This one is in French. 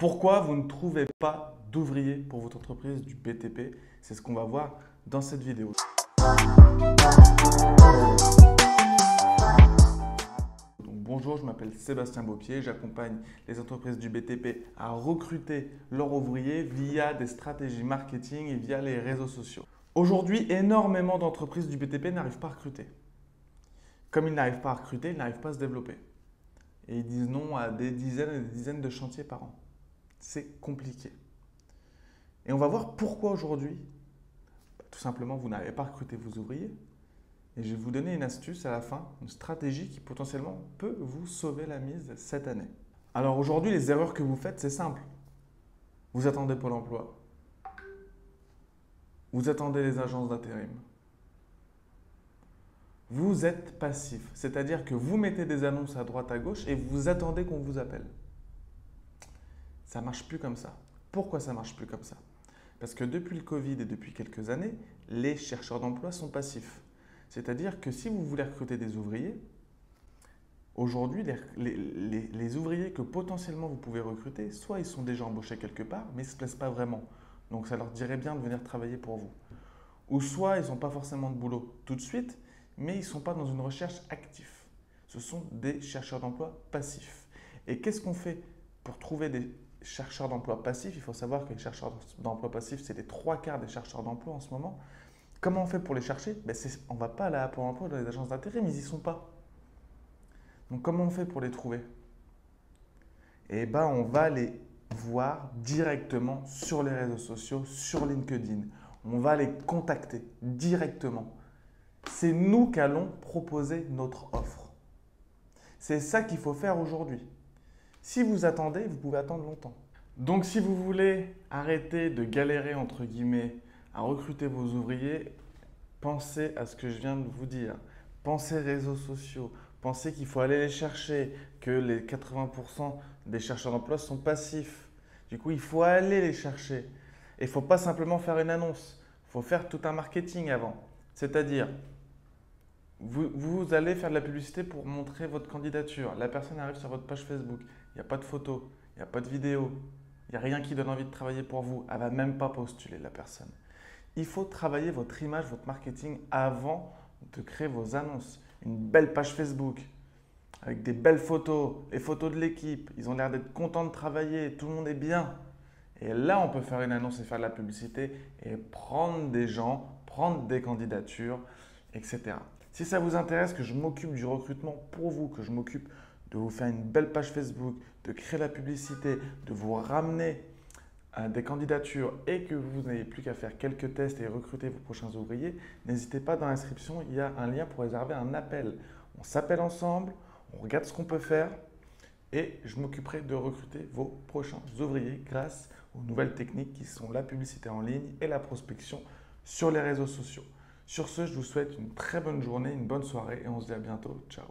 Pourquoi vous ne trouvez pas d'ouvriers pour votre entreprise du BTP? C'est ce qu'on va voir dans cette vidéo. Donc, bonjour, je m'appelle Sébastien Beaupier. J'accompagne les entreprises du BTP à recruter leurs ouvriers via des stratégies marketing et via les réseaux sociaux. Aujourd'hui, énormément d'entreprises du BTP n'arrivent pas à recruter. Comme ils n'arrivent pas à recruter, ils n'arrivent pas à se développer. Et ils disent non à des dizaines et des dizaines de chantiers par an. C'est compliqué. Et on va voir pourquoi aujourd'hui, tout simplement, vous n'avez pas recruté vos ouvriers. Et je vais vous donner une astuce à la fin, une stratégie qui potentiellement peut vous sauver la mise cette année. Alors aujourd'hui, les erreurs que vous faites, c'est simple. Vous attendez Pôle emploi. Vous attendez les agences d'intérim. Vous êtes passif, c'est-à-dire que vous mettez des annonces à droite à gauche et vous attendez qu'on vous appelle. Ça ne marche plus comme ça. Pourquoi ça ne marche plus comme ça? Parce que depuis le Covid et depuis quelques années, les chercheurs d'emploi sont passifs. C'est-à-dire que si vous voulez recruter des ouvriers, aujourd'hui, les ouvriers que potentiellement vous pouvez recruter, soit ils sont déjà embauchés quelque part, mais ils ne se plaisent pas vraiment. Donc ça leur dirait bien de venir travailler pour vous. Ou soit ils n'ont pas forcément de boulot tout de suite, mais ils ne sont pas dans une recherche active. Ce sont des chercheurs d'emploi passifs. Et qu'est-ce qu'on fait pour trouver des chercheurs d'emploi passifs? Il faut savoir que les chercheurs d'emploi passifs, c'est les 3/4 des chercheurs d'emploi en ce moment. Comment on fait pour les chercher? On ne va pas à Pôle emploi dans les agences d'intérim, ils n'y sont pas. Donc comment on fait pour les trouver? On va les voir directement sur les réseaux sociaux, sur LinkedIn. On va les contacter directement. C'est nous qui allons proposer notre offre. C'est ça qu'il faut faire aujourd'hui. Si vous attendez, vous pouvez attendre longtemps. Donc si vous voulez arrêter de galérer entre guillemets à recruter vos ouvriers, pensez à ce que je viens de vous dire. Pensez réseaux sociaux. Pensez qu'il faut aller les chercher, que les 80% des chercheurs d'emploi sont passifs. Du coup, il faut aller les chercher. Et il ne faut pas simplement faire une annonce. Il faut faire tout un marketing avant. C'est-à-dire, vous allez faire de la publicité pour montrer votre candidature. La personne arrive sur votre page Facebook. Il n'y a pas de photo, il n'y a pas de vidéo. Il n'y a rien qui donne envie de travailler pour vous. Elle ne va même pas postuler, la personne. Il faut travailler votre image, votre marketing avant de créer vos annonces. Une belle page Facebook avec des belles photos, les photos de l'équipe. Ils ont l'air d'être contents de travailler, tout le monde est bien. Et là, on peut faire une annonce et faire de la publicité et prendre des gens, prendre des candidatures, etc. Si ça vous intéresse que je m'occupe du recrutement pour vous, que je m'occupe de vous faire une belle page Facebook, de créer la publicité, de vous ramener des candidatures et que vous n'ayez plus qu'à faire quelques tests et recruter vos prochains ouvriers, n'hésitez pas, dans l'inscription, il y a un lien pour réserver un appel. On s'appelle ensemble, on regarde ce qu'on peut faire et je m'occuperai de recruter vos prochains ouvriers grâce aux nouvelles techniques qui sont la publicité en ligne et la prospection sur les réseaux sociaux. Sur ce, je vous souhaite une très bonne journée, une bonne soirée et on se dit à bientôt. Ciao!